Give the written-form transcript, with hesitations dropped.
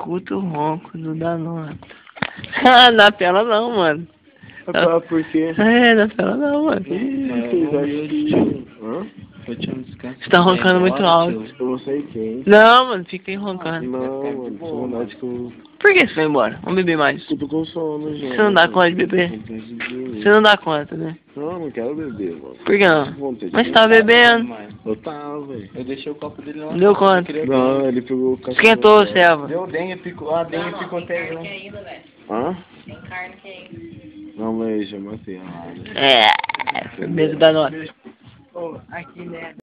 Escuta o ronco do Danone. Ah, na tela não, mano. Por quê? Na tela não, mano. Você tá roncando muito alto. Eu não sei quem. Não, mano, fica aí roncando. Não, mano, sou vontade que eu... Por que você vai embora? Vamos beber mais. Eu tô com sono, gente. Você não dá conta de beber? Você não dá conta, né? Não, não quero beber, mano. Por que não? Mas você tava bebendo. Eu tava, velho. Eu deixei o copo dele lá. Não deu conta. Não, ele pegou o cachorro. Esquentou, Selva. Deu dengue, picou. Ah, dengue picou até. Hã? Tem carne que ainda. Não, mas já matei a área. É, firmeza da nota. Aqui, né?